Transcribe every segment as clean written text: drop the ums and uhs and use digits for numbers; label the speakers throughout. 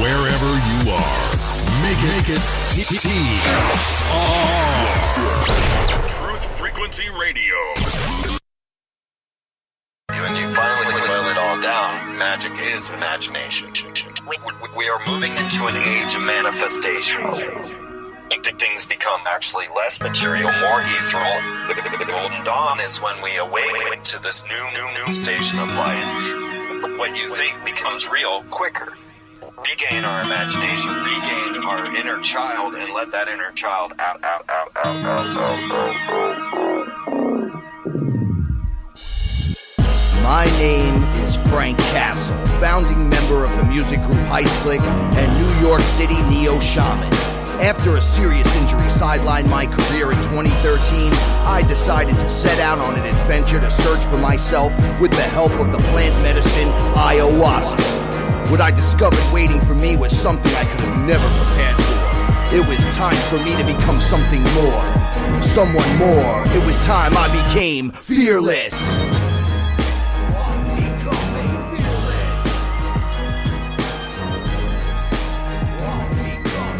Speaker 1: wherever you are. Make it Truth Frequency Radio.
Speaker 2: When you finally boil it all down, magic is imagination. We are moving into an age of manifestation. Things become actually less material, more ethereal. The golden dawn is when we awaken to this new station of life. What you think becomes real quicker. Regain our imagination, regain our inner child, and let that inner child out.
Speaker 3: My name is Frank Castle, founding member of the music group Heist Click and New York City Neo Shaman. After a serious injury sidelined my career in 2013, I decided to set out on an adventure to search for myself with the help of the plant medicine ayahuasca. What I discovered waiting for me was something I could have never prepared for. It was time for me to become something more, someone more. It was time I became fearless.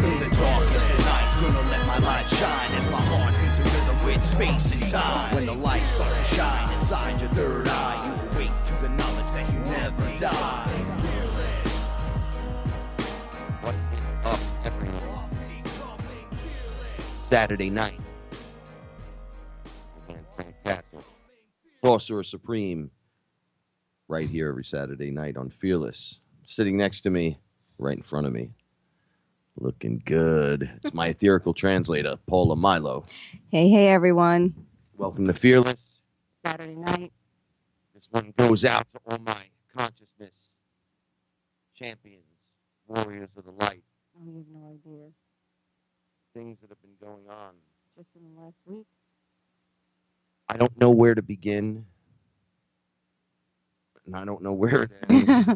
Speaker 3: In the darkest of nights, gonna let my light shine as my heart beats a rhythm with space and time. When the light starts to shine inside your third eye, you awake to the knowledge that you never die.
Speaker 4: What is up, everyone? Saturday night. And Frank Castle, Sorcerer Supreme, right here every Saturday night on FearLess. Sitting next to me, right in front of me, looking good. It's my Etherical Translator, Paula Milo.
Speaker 5: Hey, everyone.
Speaker 4: Welcome to FearLess.
Speaker 5: Saturday night.
Speaker 4: This one goes out to all my consciousness champions, warriors of the light.
Speaker 5: Oh, you have no idea.
Speaker 4: Things that have been going on.
Speaker 5: Just in the last week.
Speaker 4: I don't know where to begin. And I don't know where it ends.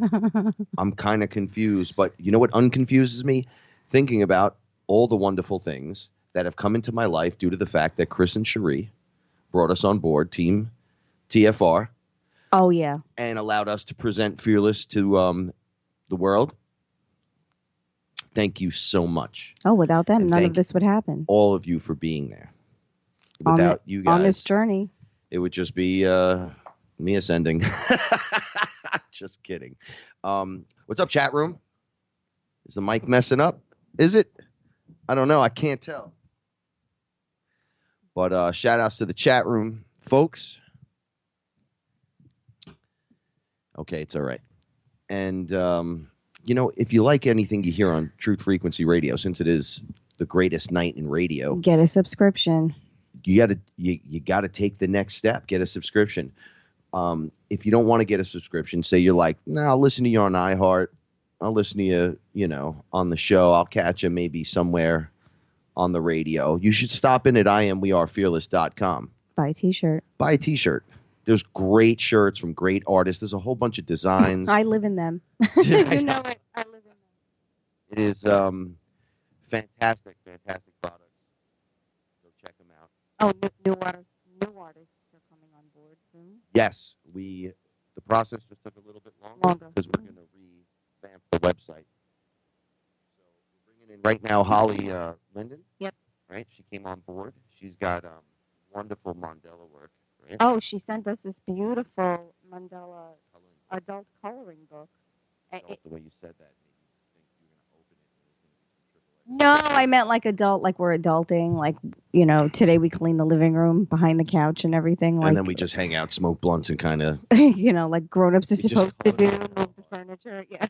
Speaker 4: I'm kind of confused. But you know what unconfuses me? Thinking about all the wonderful things that have come into my life due to the fact that Chris and Cherie brought us on board, Team TFR.
Speaker 5: Oh, yeah.
Speaker 4: And allowed us to present FearLess to the world. Thank you so much.
Speaker 5: Oh, without them,
Speaker 4: And
Speaker 5: none of
Speaker 4: thank
Speaker 5: this would happen.
Speaker 4: all of you for being there. Without you guys,
Speaker 5: on this journey.
Speaker 4: it would just be me ascending. Just kidding. What's up, chat room? Is the mic messing up? Is it? I don't know. I can't tell. But shout outs to the chat room, folks. Okay, it's all right. And if you like anything you hear on Truth Frequency Radio, since it is the greatest night in radio,
Speaker 5: Get a subscription.
Speaker 4: you gotta take the next step. Get a subscription. If you don't want to get a subscription, say you're like, nah, I'll listen to you on iHeart. I'll listen to you, on the show. I'll catch you maybe somewhere on the radio. You should stop in at IamWeAreFearless.com.
Speaker 5: Buy a t-shirt.
Speaker 4: Buy a t-shirt. There's great shirts from great artists. There's a whole bunch of designs.
Speaker 5: I live in them. You know it. I live in them.
Speaker 4: It is fantastic products. Go check them out.
Speaker 5: Oh, new artists are coming on board soon.
Speaker 4: Yes, the process just took a little bit longer because we're going to revamp the website. So we're bringing in right now Holly Linden.
Speaker 5: Yep.
Speaker 4: Right, she came on board. She's got wonderful mandala work. Right?
Speaker 5: Oh, she sent us this beautiful mandala adult coloring book.
Speaker 4: The way you said that made me think you were going to open it and it was going to be some triple X.
Speaker 5: No, I meant like adult, like we're adulting. Like, today we clean the living room behind the couch and everything. Like,
Speaker 4: And then we just hang out, smoke blunts, and kind of...
Speaker 5: like grown-ups are
Speaker 4: We just
Speaker 5: supposed to do,
Speaker 4: color it.
Speaker 5: move the furniture. Yeah.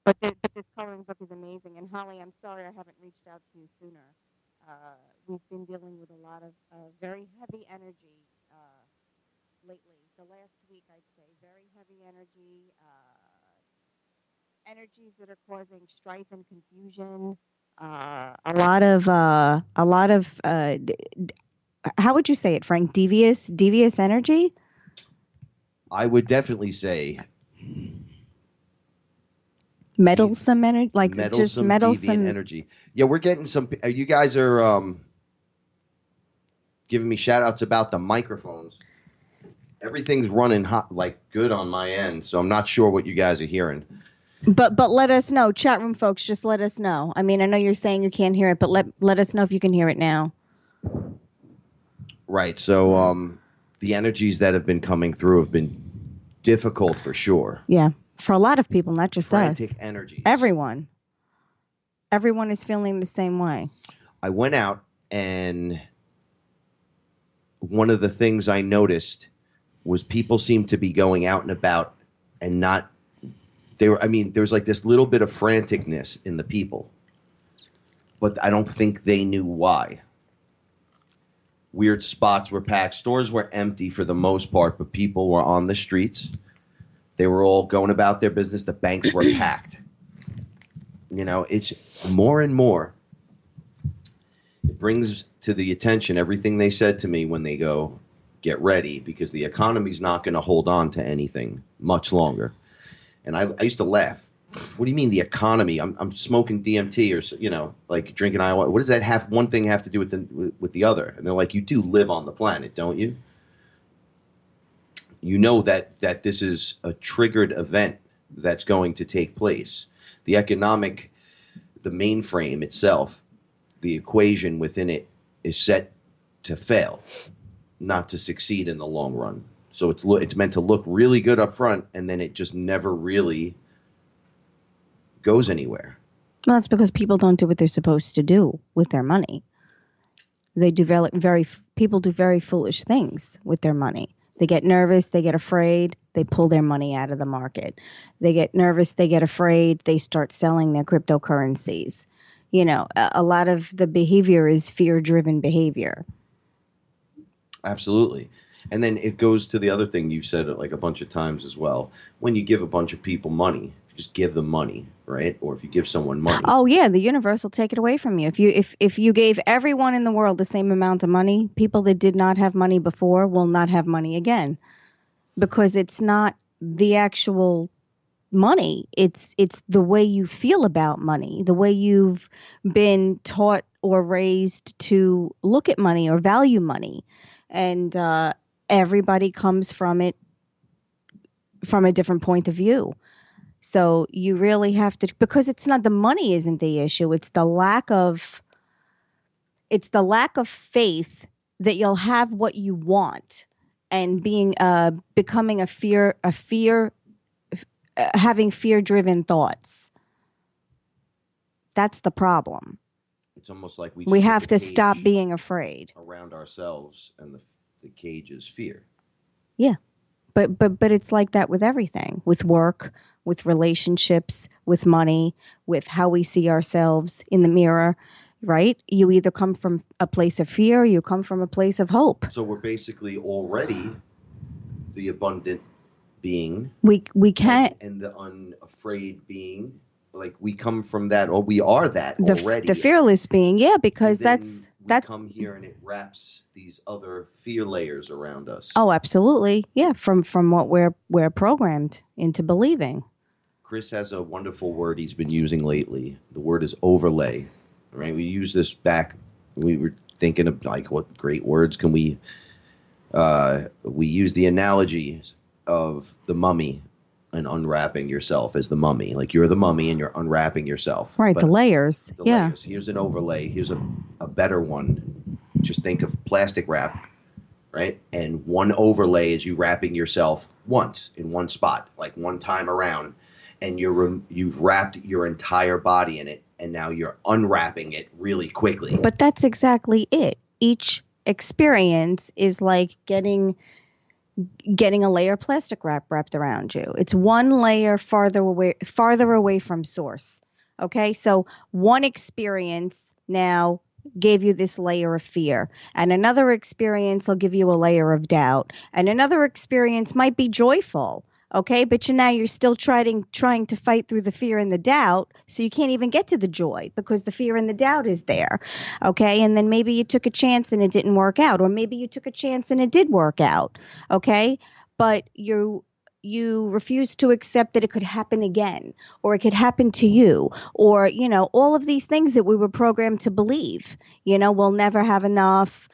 Speaker 5: But this coloring book is amazing. And Holly, I'm sorry I haven't reached out to you sooner. We've been dealing with a lot of very heavy energy lately. The last week, I'd say, very heavy energy, energies that are causing strife and confusion. A lot of how would you say it, Frank? Devious energy?
Speaker 4: I would definitely say
Speaker 5: Meddlesome energy, like just
Speaker 4: deviant
Speaker 5: meddlesome
Speaker 4: energy. Yeah, we're getting some. You guys are giving me shout outs about the microphones. everything's running hot, like good on my end. So I'm not sure what you guys are hearing.
Speaker 5: But let us know, chat room folks. Just let us know. I mean, I know you're saying you can't hear it, but let us know if you can hear it now.
Speaker 4: Right. So the energies that have been coming through have been difficult for sure.
Speaker 5: Yeah, for a lot of people, not just
Speaker 4: Frantic
Speaker 5: us.
Speaker 4: energies.
Speaker 5: Everyone is feeling the same way.
Speaker 4: I went out, and one of the things I noticed was people seemed to be going out and about and not. There's like this little bit of franticness in the people, but I don't think they knew why. Weird spots were packed. Stores were empty for the most part, but people were on the streets. They were all going about their business. The banks were packed. It's more and more. It brings to the attention everything they said to me when they go, get ready, because the economy's not going to hold on to anything much longer. And I used to laugh. What do you mean the economy? I'm smoking DMT or like drinking ayahuasca. What does that have? One thing have to do with the other? And they're like, you do live on the planet, don't you? You know that this is a triggered event that's going to take place. The mainframe itself, the equation within it is set to fail, not to succeed in the long run. So it's meant to look really good up front, and then it just never really goes anywhere.
Speaker 5: Well, it's because people don't do what they're supposed to do with their money. People do very foolish things with their money. They get nervous, they get afraid, they pull their money out of the market. They get nervous, they get afraid, they start selling their cryptocurrencies. A lot of the behavior is fear-driven behavior.
Speaker 4: Absolutely. And then it goes to the other thing you said like a bunch of times as well. When you give a bunch of people money, just give them money, right? Or if you give someone money.
Speaker 5: Oh yeah, the universe will take it away from you. If you gave everyone in the world the same amount of money, people that did not have money before will not have money again, because it's not the actual money. It's the way you feel about money, the way you've been taught or raised to look at money or value money, and everybody comes from it from a different point of view. So you really have to, because it's not the money isn't the issue. It's the lack of faith that you'll have what you want, and becoming having fear-driven thoughts. That's the problem.
Speaker 4: It's almost like
Speaker 5: we have to stop being afraid
Speaker 4: around ourselves, and the cage is fear.
Speaker 5: Yeah. But it's like that with everything, with work, with relationships, with money, with how we see ourselves in the mirror, right? You either come from a place of fear, or you come from a place of hope.
Speaker 4: So we're basically already the abundant being.
Speaker 5: We can't.
Speaker 4: And the unafraid being. Like we come from that, or we are that already.
Speaker 5: The fearless being, yeah, because that's
Speaker 4: come here and it wraps these other fear layers around us.
Speaker 5: Oh, absolutely. Yeah, from what we're programmed into believing.
Speaker 4: Chris has a wonderful word he's been using lately. The word is overlay. Right? We use this back. We were thinking of like what great words can we use the analogy of the mummy and unwrapping yourself as the mummy. Like you're the mummy and you're unwrapping yourself.
Speaker 5: Right, the layers.
Speaker 4: Layers. Here's an overlay. Here's a better one. Just think of plastic wrap, right? And one overlay is you wrapping yourself once in one spot, like one time around, and you've wrapped your entire body in it, and now you're unwrapping it really quickly.
Speaker 5: But that's exactly it. Each experience is like getting a layer of plastic wrapped around you. It's one layer farther away from source. Okay, so one experience now gave you this layer of fear, and another experience will give you a layer of doubt, and another experience might be joyful. Okay, but you're still trying to fight through the fear and the doubt, so you can't even get to the joy because the fear and the doubt is there. Okay, and then maybe you took a chance and it didn't work out, or maybe you took a chance and it did work out. Okay, but you refuse to accept that it could happen again, or it could happen to you, or all of these things that we were programmed to believe. We'll never have enough.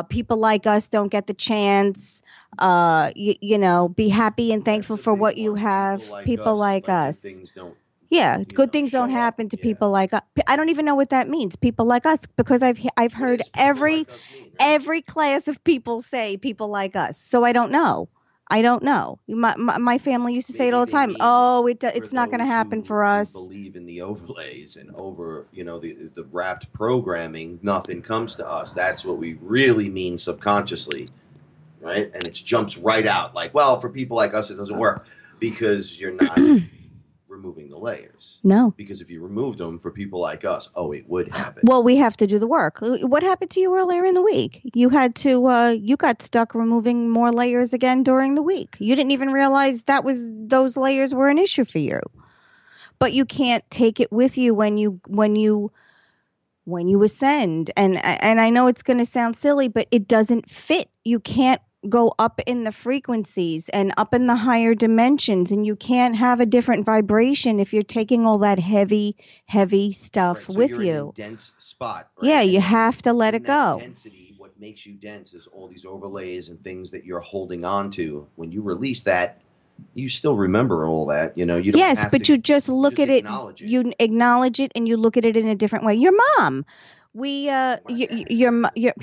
Speaker 5: People like us don't get the chance. Be happy and thankful
Speaker 4: That's a
Speaker 5: for
Speaker 4: big
Speaker 5: what you
Speaker 4: one.
Speaker 5: have. People like
Speaker 4: good
Speaker 5: us.
Speaker 4: things don't,
Speaker 5: Yeah, good things
Speaker 4: show
Speaker 5: don't
Speaker 4: up.
Speaker 5: happen to
Speaker 4: Yeah.
Speaker 5: people like us. I don't even know what that means. People like us, because I've
Speaker 4: What
Speaker 5: heard
Speaker 4: does people like us mean, right?
Speaker 5: every class of people say people like us. So I don't know. My family used to say it
Speaker 4: Maybe
Speaker 5: all the
Speaker 4: they
Speaker 5: time.
Speaker 4: mean
Speaker 5: Oh,
Speaker 4: for
Speaker 5: it's not going to
Speaker 4: those
Speaker 5: happen for
Speaker 4: who
Speaker 5: us.
Speaker 4: believe in the overlays and over, the wrapped programming, nothing comes to us. That's what we really mean subconsciously, right? And it jumps right out like, well, for people like us, it doesn't work because you're not removing the layers.
Speaker 5: No.
Speaker 4: Because if you removed them for people like us, it would happen.
Speaker 5: Well, we have to do the work. What happened to you earlier in the week? You had to, you got stuck removing more layers again during the week. You didn't even realize those layers were an issue for you. But you can't take it with you when you ascend. And I know it's going to sound silly, but it doesn't fit. You can't go up in the frequencies and up in the higher dimensions, and you can't have a different vibration if you're taking all that heavy stuff
Speaker 4: Right, so
Speaker 5: with
Speaker 4: you're
Speaker 5: you.
Speaker 4: in a dense spot, right?
Speaker 5: Yeah,
Speaker 4: And
Speaker 5: you have to let
Speaker 4: in
Speaker 5: it
Speaker 4: that
Speaker 5: go.
Speaker 4: density, what makes you dense is all these overlays and things that you're holding on to. When you release that, you still remember all that. You don't
Speaker 5: Yes,
Speaker 4: have
Speaker 5: but
Speaker 4: to
Speaker 5: you just look at it.
Speaker 4: acknowledge it.
Speaker 5: You acknowledge it, and you look at it in a different way. Your mom,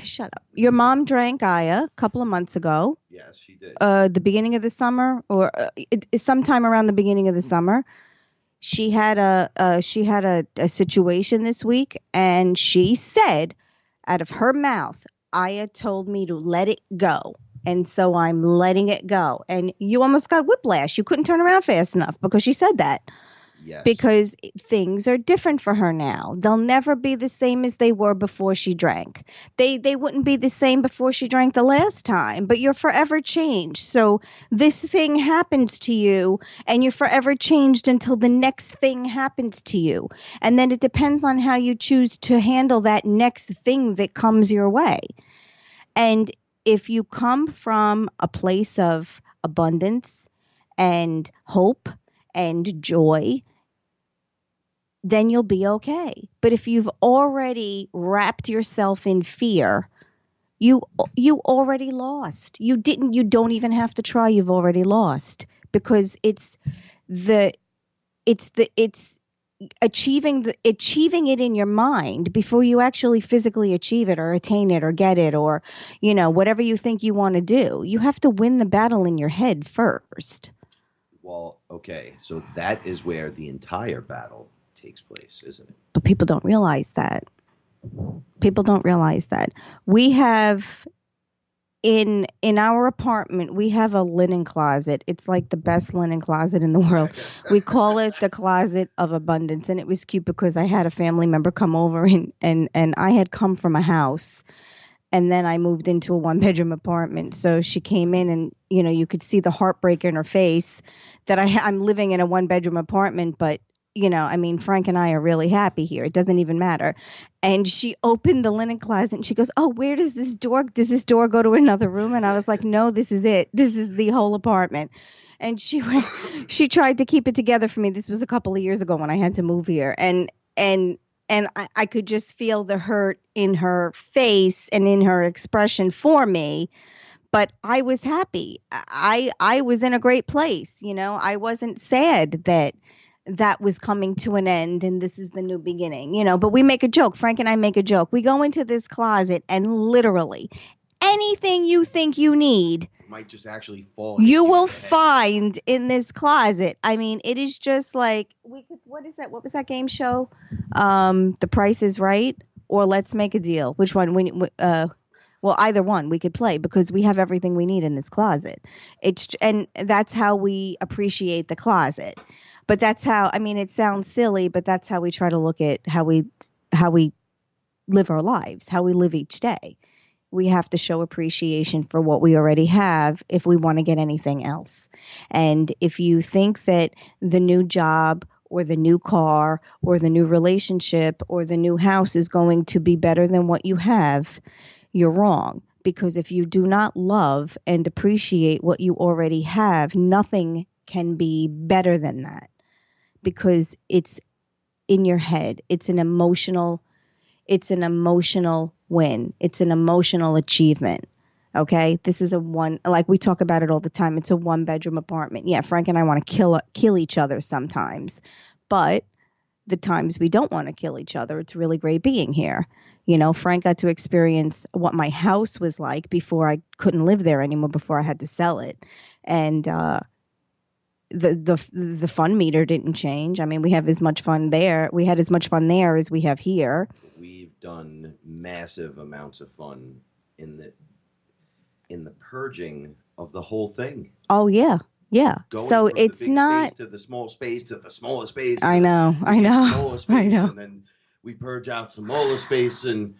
Speaker 5: shut up. Your mom drank Aya a couple of months ago.
Speaker 4: Yes, she did.
Speaker 5: The beginning of the summer, or sometime around the beginning of the summer. She had a situation this week, and she said, out of her mouth, Aya told me to let it go. And so I'm letting it go. And you almost got whiplash. You couldn't turn around fast enough because she said that.
Speaker 4: Yes.
Speaker 5: Because things are different for her now. They'll never be the same as they were before she drank. They wouldn't be the same before she drank the last time, but you're forever changed. So this thing happens to you, and you're forever changed until the next thing happens to you. And then it depends on how you choose to handle that next thing that comes your way. And if you come from a place of abundance and hope and joy, then you'll be okay. But if you've already wrapped yourself in fear, you already lost. You don't even have to try. You've already lost, because it's achieving it in your mind before you actually physically achieve it or attain it or get it, or whatever you think you want to do. You have to win the battle in your head first.
Speaker 4: Well, okay, so that is where the entire battle takes place, isn't it?
Speaker 5: But people don't realize that. We have in our apartment, we have a linen closet. It's like the best linen closet in the world. We call it the closet of abundance. And it was cute because I had a family member come over, and I had come from a house, and then I moved into a 1-bedroom apartment. So she came in, and you could see the heartbreak in her face that I'm living in a 1-bedroom apartment, but Frank and I are really happy here. It doesn't even matter. And she opened the linen closet, and she goes, "Oh, where does this door go to another room?" And I was like, "No, this is it. This is the whole apartment." And she tried to keep it together for me. This was a couple of years ago when I had to move here. And I could just feel the hurt in her face and in her expression for me. But I was happy. I was in a great place. I wasn't sad that was coming to an end and this is the new beginning, but we make a joke. Frank and I make a joke. We go into this closet, and literally anything you think you need
Speaker 4: might just actually fall.
Speaker 5: You will find in this closet. I mean, it is just like what is that? What was that game show? The Price is Right or Let's Make a Deal. Which one? Well, either one we could play, because we have everything we need in this closet. And that's how we appreciate the closet. But that's how, it sounds silly, but that's how we try to look at how we live our lives, how we live each day. We have to show appreciation for what we already have if we want to get anything else. And if you think that the new job or the new car or the new relationship or the new house is going to be better than what you have, you're wrong. Because if you do not love and appreciate what you already have, nothing can be better than that. Because it's in your head. It's an emotional win. It's an emotional achievement. Okay, this is a one, like we talk about it all the time. It's a 1-bedroom apartment. Yeah, Frank and I want to kill each other sometimes, but the times we don't want to kill each other, it's really great being here. Frank got to experience what my house was like before I couldn't live there anymore, before I had to sell it, and the fun meter didn't change. I mean, we have as much fun there. We had as much fun there as we have here.
Speaker 4: We've done massive amounts of fun in the purging of the whole thing.
Speaker 5: Oh yeah. Yeah.
Speaker 4: Going
Speaker 5: so
Speaker 4: from
Speaker 5: it's
Speaker 4: the big
Speaker 5: not
Speaker 4: space to the small space to the smaller space.
Speaker 5: I know.
Speaker 4: Smaller space,
Speaker 5: I know.
Speaker 4: And then we purge out smaller space, and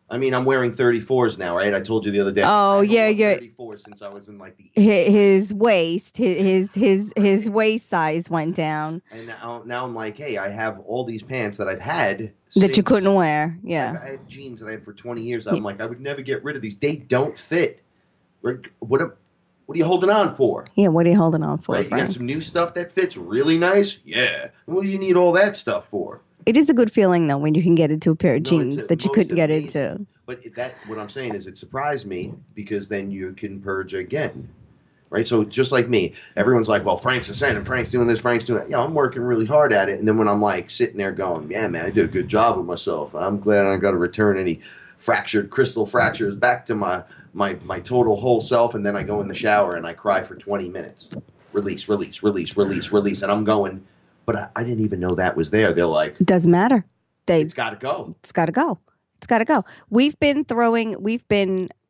Speaker 4: I mean, I'm wearing 34s now, right? I told you the other day.
Speaker 5: Oh yeah, yeah.
Speaker 4: 34 since I was in like the
Speaker 5: his waist, his waist size went down.
Speaker 4: And now I'm like, hey, I have all these pants that I've had
Speaker 5: that you couldn't wear. Yeah.
Speaker 4: I have jeans that I had for 20 years. I'm like, I would never get rid of these. They don't fit. What are you holding on for?
Speaker 5: Yeah, what are you holding on for?
Speaker 4: Right? You got some new stuff that fits really nice? Yeah. What do you need all that stuff for?
Speaker 5: It is a good feeling, though, when you can get into a pair of jeans that you couldn't get into.
Speaker 4: But what I'm saying is it surprised me, because then you can purge again. Right? So just like me, everyone's like, well, Frank's ascending, Frank's doing this, Frank's doing that. Yeah, I'm working really hard at it. And then when I'm like sitting there going, yeah, man, I did a good job with myself. I'm glad I got to return any crystal fractures back to my total whole self. And then I go in the shower and I cry for 20 minutes. Release. And I'm going, but I didn't even know that was there. They're like,
Speaker 5: it doesn't matter.
Speaker 4: It's got to go.
Speaker 5: It's got to go. It's got to go.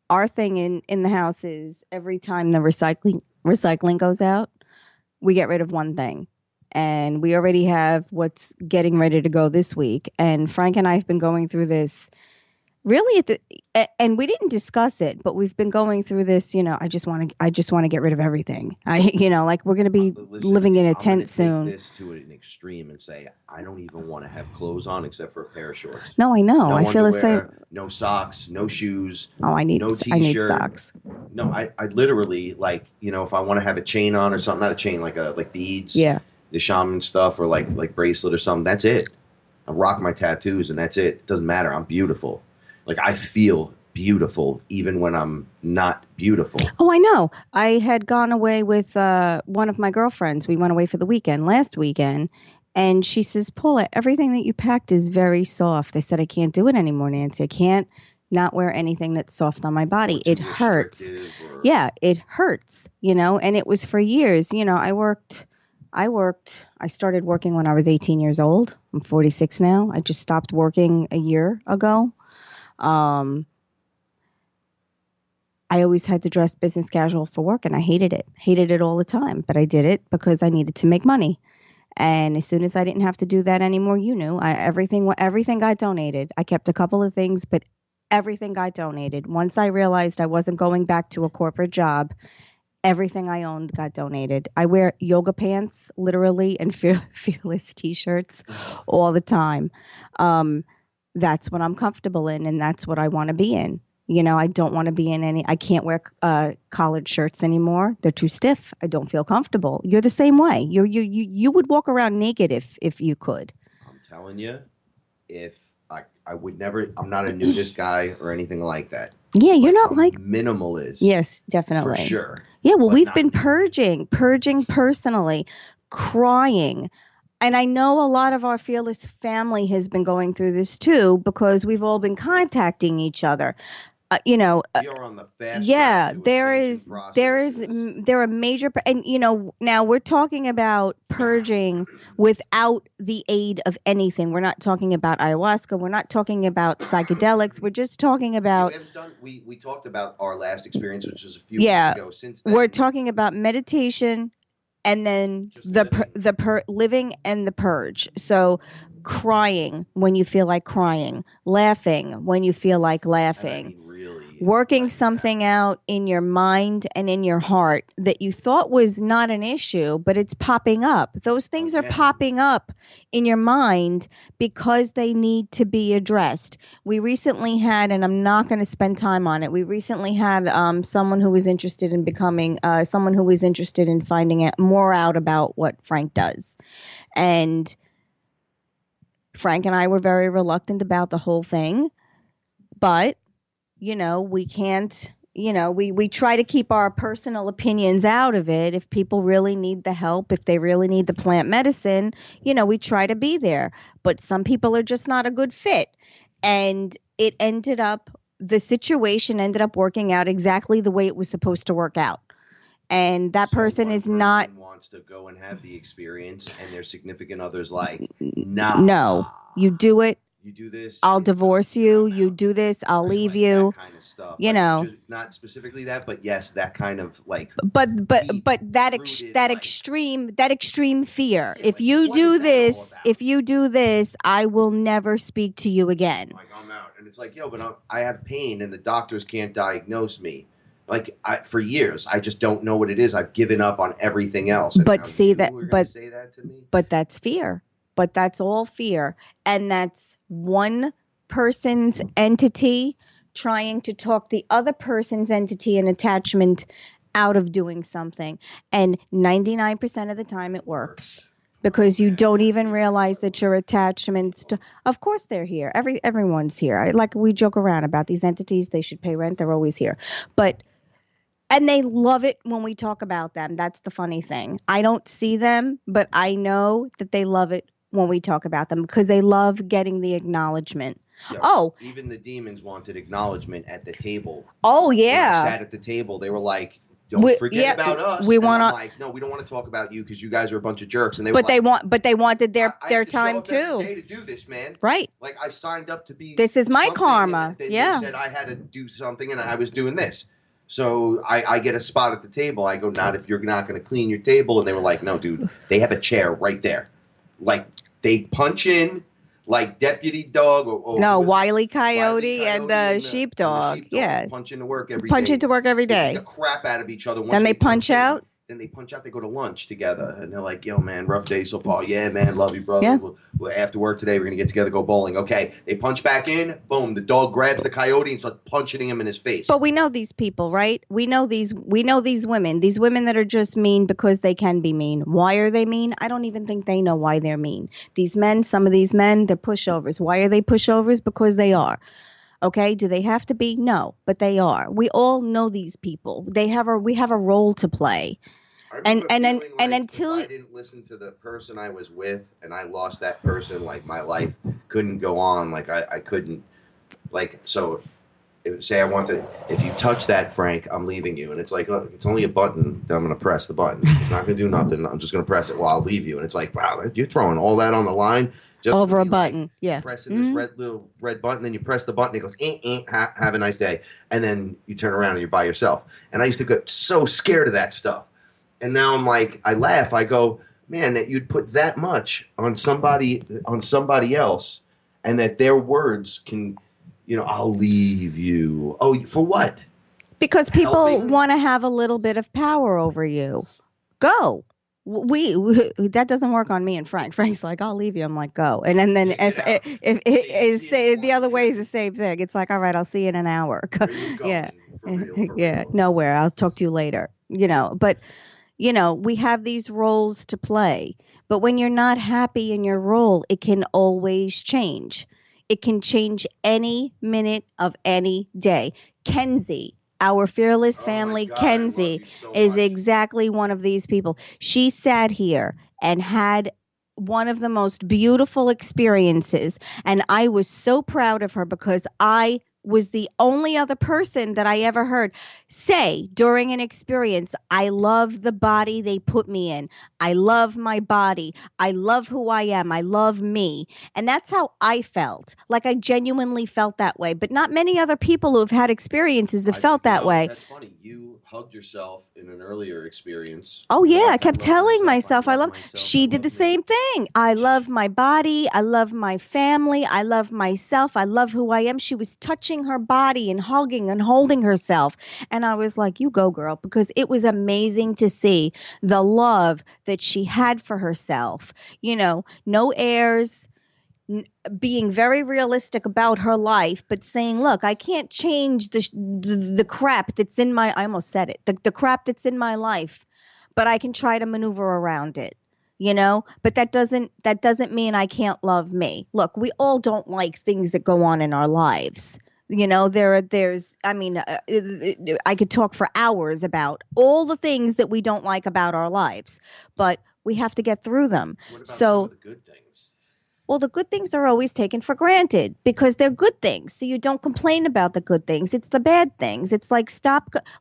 Speaker 5: Our thing in the house is every time the recycling goes out, we get rid of one thing. And we already have what's getting ready to go this week. And Frank and I have been going through this really and we didn't discuss it, but we've been going through this, I just want to get rid of everything. Like we're going to be living in a tent soon.
Speaker 4: Take this to an extreme and say, I don't even want to have clothes on except for a pair of shorts.
Speaker 5: No, I know.
Speaker 4: No
Speaker 5: I feel
Speaker 4: underwear,
Speaker 5: the same.
Speaker 4: No socks, no shoes.
Speaker 5: Oh, I need
Speaker 4: t-shirt.
Speaker 5: I need socks.
Speaker 4: No, I literally, like, if I want to have a chain on or something, not a chain, like beads.
Speaker 5: Yeah.
Speaker 4: The shaman stuff, or like bracelet or something. That's it. I rock my tattoos and that's it. It doesn't matter. I'm beautiful. Like, I feel beautiful even when I'm not beautiful.
Speaker 5: Oh, I know. I had gone away with one of my girlfriends. We went away for the last weekend. And she says, Paula, everything that you packed is very soft. I said, I can't do it anymore, Nancy. I can't not wear anything that's soft on my body. It hurts. Yeah, it hurts, and it was for years. I started working when I was 18 years old. I'm 46 now. I just stopped working a year ago. I always had to dress business casual for work, and I hated it all the time, but I did it because I needed to make money. And as soon as I didn't have to do that anymore, everything got donated. I kept a couple of things, but everything got donated. Once I realized I wasn't going back to a corporate job, everything I owned got donated. I wear yoga pants, literally, and FearLess t-shirts all the time. That's what I'm comfortable in, and that's what I want to be in. I don't want to be in I can't wear collared shirts anymore. They're too stiff. I don't feel comfortable. You're the same way. You would walk around naked if you could.
Speaker 4: I'm telling you, if I would never, I'm not a nudist guy or anything like that.
Speaker 5: Yeah, you're not like
Speaker 4: minimalist.
Speaker 5: Yes, definitely.
Speaker 4: For sure.
Speaker 5: Yeah, well, we've been purging personally, crying. And I know a lot of our FearLess family has been going through this too, because we've all been contacting each other.
Speaker 4: We are on the fast.
Speaker 5: Yeah, there are major, and now we're talking about purging without the aid of anything. We're not talking about ayahuasca. We're not talking about psychedelics. We're just talking about.
Speaker 4: We talked about our last experience, which was a few weeks ago. Since then,
Speaker 5: we're talking about meditation, and then living and the purge. So, crying when you feel like crying, laughing when you feel like laughing. Working something out in your mind and in your heart that you thought was not an issue, but it's popping up. Those things are popping up in your mind because they need to be addressed. We recently had, and I'm not going to spend time on it, we recently had someone who was interested in finding out more about what Frank does. And Frank and I were very reluctant about the whole thing, but we can't
Speaker 6: we try to keep our personal opinions out of it. If people really need the help, if they really need the plant medicine, we try to be there. But some people are just not a good fit. And the situation ended up working out exactly the way it was supposed to work out. And that person is not
Speaker 4: wants to go and have the experience, and their significant other's like, nah.
Speaker 6: No, you do it.
Speaker 4: You do this.
Speaker 6: I'll divorce you. You do this. I'll leave you.
Speaker 4: That kind of stuff. Not specifically that, but yes, that kind of like.
Speaker 6: But that extreme fear. Yeah, if you do this, I will never speak to you again.
Speaker 4: Like I'm out, and it's like, yo, but I have pain, and the doctors can't diagnose me. Like for years, I just don't know what it is. I've given up on everything else.
Speaker 6: But see that,
Speaker 4: say that to me?
Speaker 6: But that's fear. But that's all fear. And that's one person's entity trying to talk the other person's entity and attachment out of doing something. And 99% of the time it works. Because you don't even realize that your attachments of course they're here. Everyone's here. Like we joke around about these entities, they should pay rent, they're always here. And they love it when we talk about them. That's the funny thing. I don't see them, but I know that they love it when we talk about them because they love getting the acknowledgement. Yeah,
Speaker 4: even the demons wanted acknowledgement at the table.
Speaker 6: Oh yeah.
Speaker 4: When I sat at the table, they were like, "Don't forget about us."
Speaker 6: We want to.
Speaker 4: Like, no, we don't want to talk about you because you guys are a bunch of jerks. And they
Speaker 6: they wanted their time too.
Speaker 4: Every day to do this, man.
Speaker 6: Right.
Speaker 4: Like I signed up to be.
Speaker 6: This is my karma.
Speaker 4: They said I had to do something, and I was doing this. So I get a spot at the table. I go, not if you're not going to clean your table. And they were like, no, dude, they have a chair right there. Like they punch in like Deputy Dog.
Speaker 6: Wile E. Coyote and the sheepdog. Yeah.
Speaker 4: Punch into work every day.
Speaker 6: Punch into work every day.
Speaker 4: They beat the crap out of each other.
Speaker 6: Then they punch out.
Speaker 4: Then they punch out. They go to lunch together. And they're like, yo, man, rough day so far. Yeah, man, love you, brother.
Speaker 6: Yeah.
Speaker 4: We'll after work today, we're going to get together, go bowling. Okay. They punch back in. Boom. The dog grabs the coyote and starts punching him in his face.
Speaker 6: But we know these people, right? We know these women. These women that are just mean because they can be mean. Why are they mean? I don't even think they know why they're mean. These men, some of these men, they're pushovers. Why are they pushovers? Because they are. Okay. Do they have to be? No, but they are. We all know these people. We have a role to play. And until
Speaker 4: I didn't listen to the person I was with and I lost that person, like my life couldn't go on. Like I couldn't, like, so say I want to, if you touch that, Frank, I'm leaving you. And it's like, look, it's only a button that I'm going to press the button. It's not going to do nothing. I'm just going to press it while I'll leave you. And it's like, wow, you're throwing all that on the line. Just
Speaker 6: over a button. Yeah.
Speaker 4: Pressing this little red button, and you press the button, it goes, have a nice day. And then you turn around and you're by yourself. And I used to get so scared of that stuff. And now I'm like, I laugh. I go, man, that you'd put that much on somebody else, and that their words can, I'll leave you. Oh, for what?
Speaker 6: Because people want to have a little bit of power over you. Go. We that doesn't work on me and Frank. Frank's like, I'll leave you. I'm like, go. And then if the other way is the same thing. It's like, all right, I'll see you in an hour. Yeah. For real. Nowhere. I'll talk to you later. But. We have these roles to play, but when you're not happy in your role, it can always change. It can change any minute of any day. Kenzie, our fearless family,
Speaker 4: God,
Speaker 6: Kenzie, is exactly one of these people. She sat here and had one of the most beautiful experiences, and I was so proud of her because I was the only other person that I ever heard say during an experience, I love the body they put me in. I love my body. I love who I am. I love me. And that's how I felt. Like I genuinely felt that way. But not many other people who have had experiences have felt that way.
Speaker 4: That's funny. You hugged yourself in an earlier experience.
Speaker 6: Oh, yeah. I kept telling myself, I love. She did the same thing. I love my body. I love my family. I love myself. I love who I am. She was touching her body and hugging and holding herself. And I was like, you go, girl, because it was amazing to see the love that she had for herself. No airs, being very realistic about her life, but saying, look, I can't change the crap that's in my, I almost said it, the crap that's in my life, but I can try to maneuver around it. But that doesn't mean I can't love me. Look, we all don't like things that go on in our lives. You know, there's, I mean, I could talk for hours about all the things that we don't like about our lives, but we have to get through them.
Speaker 4: What about
Speaker 6: So,
Speaker 4: some of the good things?
Speaker 6: well, the good things are always taken for granted because they're good things. So you don't complain about the good things. It's the bad things. It's like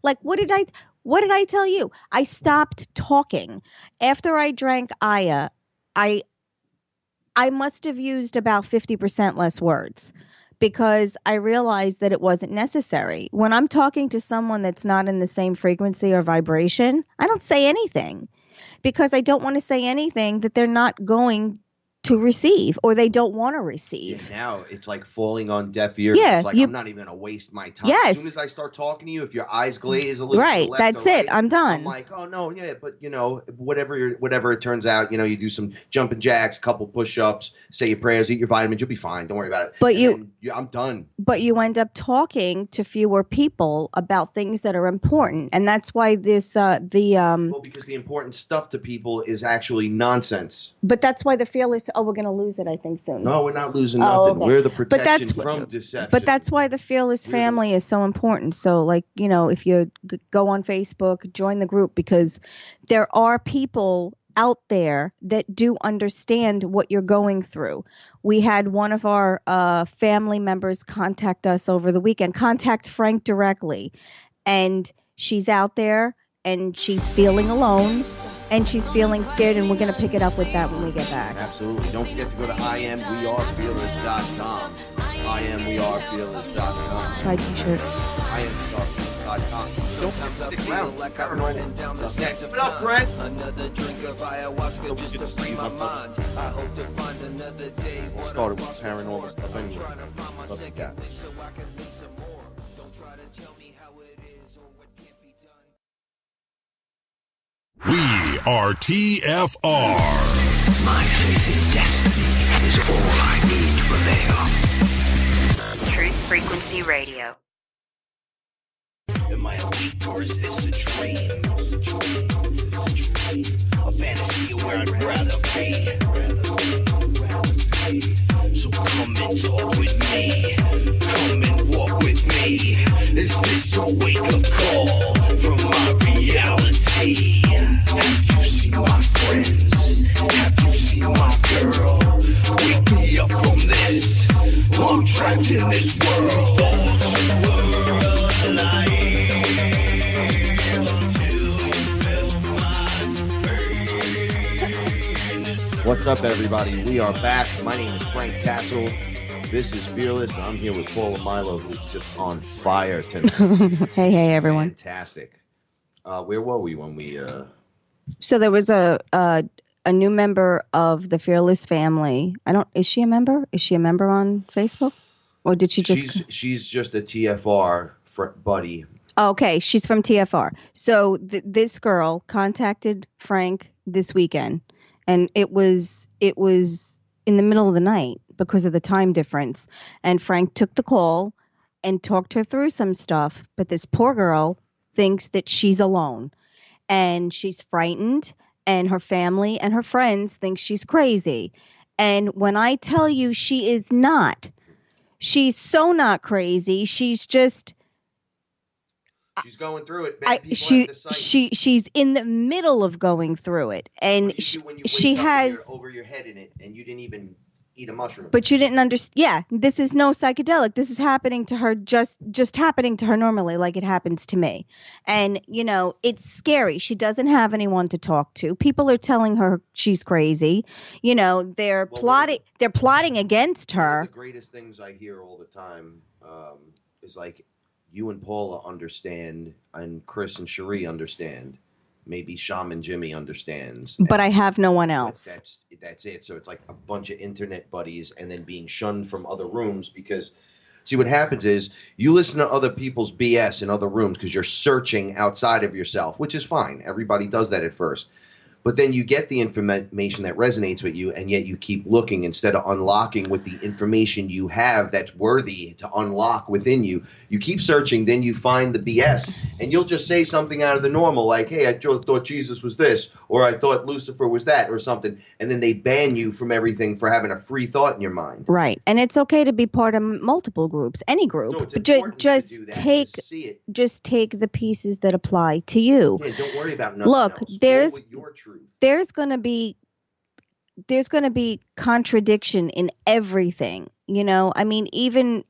Speaker 6: like what did I tell you? I stopped talking after I drank Aya. I must have used about 50% less words because I realized that it wasn't necessary. When I'm talking to someone that's not in the same frequency or vibration, I don't say anything because I don't want to say anything that they're not going to receive or they don't want to receive.
Speaker 4: Yeah, now it's like falling on deaf ears.
Speaker 6: Yeah,
Speaker 4: It's like I'm not even gonna waste my time.
Speaker 6: Yes.
Speaker 4: As soon as I start talking to you, if your eyes glaze a little to
Speaker 6: Right,
Speaker 4: the left
Speaker 6: that's
Speaker 4: or
Speaker 6: it.
Speaker 4: right,
Speaker 6: I'm done.
Speaker 4: I'm like, oh no, yeah, but you know, whatever it turns out, you know, you do some jumping jacks, couple push-ups, say your prayers, eat your vitamins, you'll be fine. Don't worry about it.
Speaker 6: But
Speaker 4: I'm done.
Speaker 6: But you end up talking to fewer people about things that are important, and that's why this
Speaker 4: Well, because the important stuff to people is actually nonsense.
Speaker 6: But that's why the fearless. Oh, we're gonna lose it, I think, soon.
Speaker 4: No, we're not losing
Speaker 6: Oh,
Speaker 4: nothing.
Speaker 6: okay.
Speaker 4: We're the
Speaker 6: But
Speaker 4: protection
Speaker 6: that's
Speaker 4: from deception.
Speaker 6: But that's why the fearless family is so important. So, like, you know, if you go on Facebook, join the group because there are people out there that do understand what you're going through. We had one of our family members contact us over the weekend, contact Frank directly, and she's out there and she's feeling alone and she's feeling scared, and we're going to pick it up with that when we get back.
Speaker 4: Absolutely. Don't forget to go to imwearefearless.com. imwearefearless.com.
Speaker 6: Try t-shirt.
Speaker 4: imwearefearless.com. Don't stick around. Next. What up, Brent?
Speaker 7: Another drink of ayahuasca just to free my mind. I hope to find another day.
Speaker 4: Started with paranormal stuff anyway. Love the cat.
Speaker 7: So I can think some more. Don't try to tell me how it is or what can't be done.
Speaker 1: We are TFR.
Speaker 8: My faith in destiny is all I need to prevail.
Speaker 9: Truth Frequency Radio.
Speaker 8: Am I awake or is this a dream? It's a dream. It's a dream. A fantasy where I'd rather be. So come and talk with me. Come and walk with me. Is this a wake-up call from my reality? Have you seen my friends? Have you seen my girl? Wake me up from this. I'm trapped in this world. Thoughts were alive until you felt my pain.
Speaker 4: What's up, everybody? We are back. My name is Frank Castle. This is Fearless. I'm here with Paula Milo, who's just on fire tonight.
Speaker 6: Hey, everyone.
Speaker 4: Fantastic. Where were we when we...
Speaker 6: So there was a new member of the Fearless family. Is she a member? Is she a member on Facebook? Or did she just...
Speaker 4: She's just a TFR buddy.
Speaker 6: Okay, she's from TFR. So this girl contacted Frank this weekend, and it was in the middle of the night because of the time difference. And Frank took the call and talked her through some stuff. But this poor girl thinks that she's alone, and she's frightened, and her family and her friends think she's crazy. And when I tell you she is not, she's so not crazy. She's just...
Speaker 4: She's going through it.
Speaker 6: She's in the middle of going through it, and
Speaker 4: when you
Speaker 6: she has
Speaker 4: over your head in it, and you didn't even eat a mushroom.
Speaker 6: But you didn't understand. Yeah, this is no psychedelic. This is happening to her, just happening to her normally, like it happens to me. And you know, it's scary. She doesn't have anyone to talk to. People are telling her she's crazy. You know, they're plotting against her.
Speaker 4: One of the greatest things I hear all the time is like, you and Paula understand, and Chris and Cherie understand. Maybe Shaman Jimmy understands.
Speaker 6: But I have no one else.
Speaker 4: That's it. So it's like a bunch of internet buddies and then being shunned from other rooms because, see, what happens is you listen to other people's BS in other rooms because you're searching outside of yourself, which is fine. Everybody does that at first. But then you get the information that resonates with you, and yet you keep looking instead of unlocking with the information you have that's worthy to unlock within you. You keep searching, then you find the BS, and you'll just say something out of the normal, like, hey, I thought Jesus was this, or I thought Lucifer was that, or something, and then they ban you from everything for having a free thought in your mind.
Speaker 6: Right. And it's okay to be part of multiple groups, any group.
Speaker 4: No, it's
Speaker 6: but
Speaker 4: important
Speaker 6: just
Speaker 4: to do that,
Speaker 6: take
Speaker 4: to see it.
Speaker 6: just take the pieces that apply to you.
Speaker 4: Yeah, don't worry about nothing
Speaker 6: Look,
Speaker 4: else.
Speaker 6: there's
Speaker 4: Go with your truth.
Speaker 6: there's going to be contradiction in everything. I mean, even,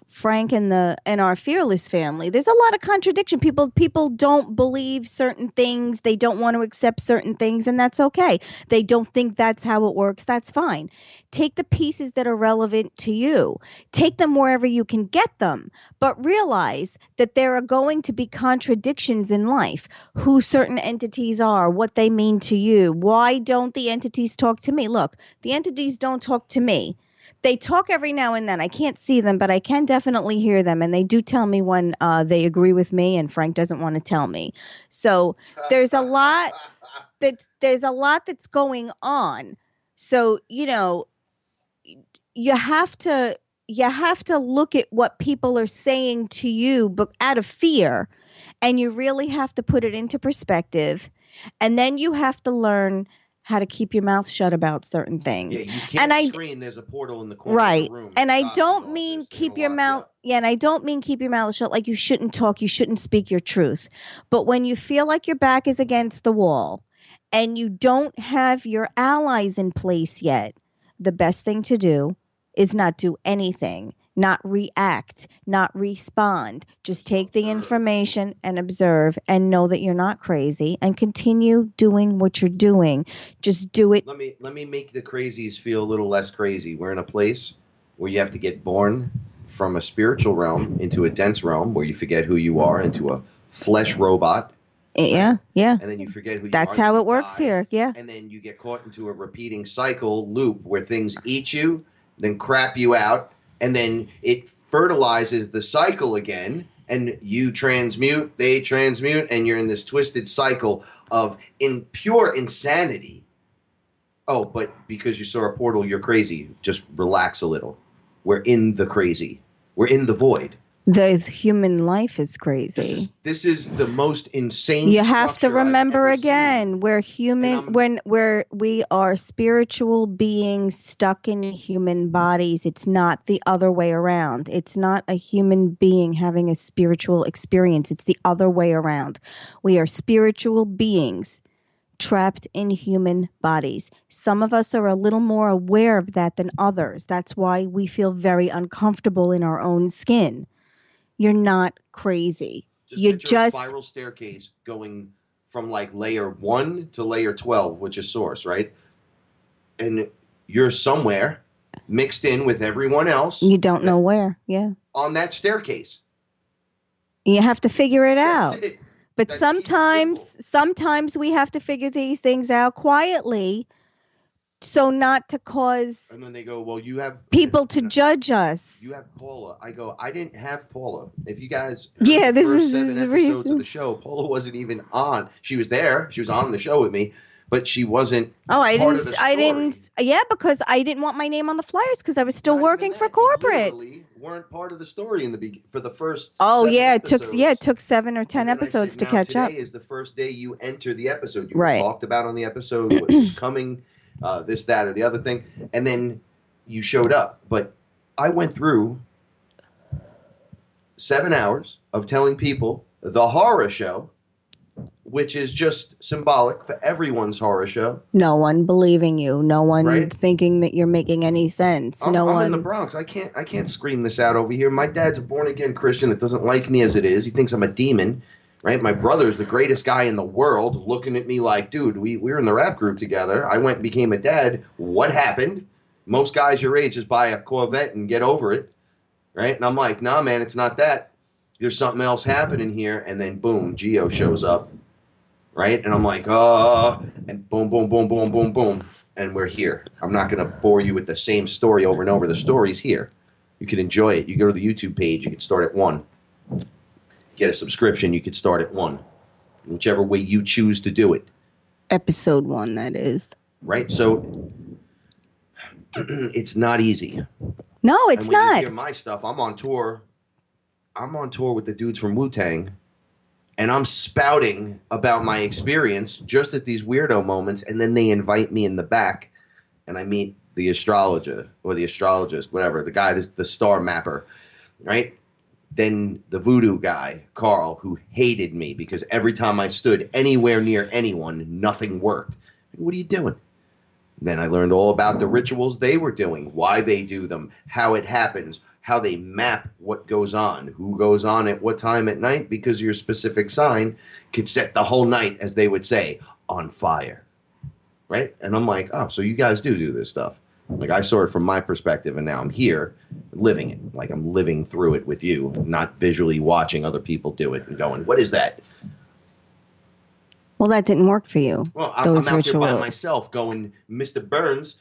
Speaker 6: Frank and our FearLess family, there's a lot of contradiction. People don't believe certain things. They don't want to accept certain things, and that's okay. They don't think that's how it works. That's fine. Take the pieces that are relevant to you. Take them wherever you can get them, but realize that there are going to be contradictions in life. Who certain entities are, what they mean to you. Why don't the entities talk to me? Look, the entities don't talk to me. They talk every now and then. I can't see them, but I can definitely hear them. And they do tell me when they agree with me and Frank doesn't want to tell me. So there's a lot that's going on. So, you have to look at what people are saying to you, but out of fear, and you really have to put it into perspective. And then you have to learn how to keep your mouth shut about certain things.
Speaker 4: Yeah, you can't scream there's a portal in the corner of the room.
Speaker 6: And I don't mean keep your mouth and I don't mean keep your mouth shut like you shouldn't talk, you shouldn't speak your truth. But when you feel like your back is against the wall and you don't have your allies in place yet, the best thing to do is not do anything. Not react, not respond. Just take the information and observe and know that you're not crazy and continue doing what you're doing. Just do it.
Speaker 4: Let me make the crazies feel a little less crazy. We're in a place where you have to get born from a spiritual realm into a dense realm where you forget who you are into a flesh robot.
Speaker 6: Yeah.
Speaker 4: And then you forget who you are.
Speaker 6: That's how it works here. Yeah.
Speaker 4: And then you get caught into a repeating cycle loop where things eat you, then crap you out. And then it fertilizes the cycle again, and you transmute, they transmute, and you're in this twisted cycle of pure insanity. Oh, but because you saw a portal, you're crazy. Just relax a little. We're in the crazy. We're in the void.
Speaker 6: The human life is crazy.
Speaker 4: This is the most insane.
Speaker 6: You have to remember again, we're human when we are spiritual beings stuck in human bodies. It's not the other way around. It's not a human being having a spiritual experience. It's the other way around. We are spiritual beings trapped in human bodies. Some of us are a little more aware of that than others. That's why we feel very uncomfortable in our own skin. You're not crazy. You're just
Speaker 4: a spiral staircase going from like layer 1 to layer 12, which is source, right? And you're somewhere mixed in with everyone else.
Speaker 6: You don't know where. Yeah.
Speaker 4: On that staircase.
Speaker 6: You have to figure it out.
Speaker 4: That's it.
Speaker 6: But sometimes we have to figure these things out quietly. So not to cause
Speaker 4: and then they go, well, you have
Speaker 6: people to judge us.
Speaker 4: You have Paula. I go, I didn't have Paula. If you guys
Speaker 6: heard
Speaker 4: the
Speaker 6: this
Speaker 4: first
Speaker 6: is
Speaker 4: 7
Speaker 6: the
Speaker 4: episodes
Speaker 6: reason.
Speaker 4: of the show, Paula wasn't even on. She was there. She was on the show with me, but she wasn't part of the story.
Speaker 6: Because I didn't want my name on the flyers because I was still working for corporate.
Speaker 4: You weren't part of the story for the first
Speaker 6: it took 7 or 10 episodes to catch up.
Speaker 4: Today is the first day you enter the episode. You
Speaker 6: right.
Speaker 4: talked about on the episode what was coming. This, that, or the other thing, and then you showed up. But I went through 7 hours of telling people the horror show, which is just symbolic for everyone's horror show.
Speaker 6: No one believing you. No one thinking that you're making any sense.
Speaker 4: I'm in the Bronx. I can't scream this out over here. My dad's a born-again Christian that doesn't like me as it is. He thinks I'm a demon. Right, my brother's the greatest guy in the world, looking at me like, dude, we were in the rap group together. I went and became a dad. What happened? Most guys your age just buy a Corvette and get over it, right? And I'm like, nah, man, it's not that. There's something else happening here. And then, boom, Geo shows up, right? And I'm like, and boom, boom, boom, boom, boom, boom, and we're here. I'm not going to bore you with the same story over and over. The story's here. You can enjoy it. You go to the YouTube page. You can start at 1. Get a subscription, you could start at 1. Whichever way you choose to do it.
Speaker 6: Episode 1, that is.
Speaker 4: Right? So it's not easy.
Speaker 6: No, it's
Speaker 4: and when
Speaker 6: not.
Speaker 4: you hear my stuff, I'm on tour with the dudes from Wu-Tang, and I'm spouting about my experience just at these weirdo moments, and then they invite me in the back, and I meet the astrologer or the astrologist, whatever, the guy, the star mapper, right? Then the voodoo guy, Carl, who hated me because every time I stood anywhere near anyone, nothing worked. What are you doing? Then I learned all about the rituals they were doing, why they do them, how it happens, how they map what goes on, who goes on at what time at night, because your specific sign could set the whole night, as they would say, on fire. Right? And I'm like, oh, so you guys do this stuff. Like, I saw it from my perspective, and now I'm here living it. Like, I'm living through it with you, not visually watching other people do it and going, what is that?
Speaker 6: Well, that didn't work for you.
Speaker 4: Well, I'm out there by myself going, Mr. Burns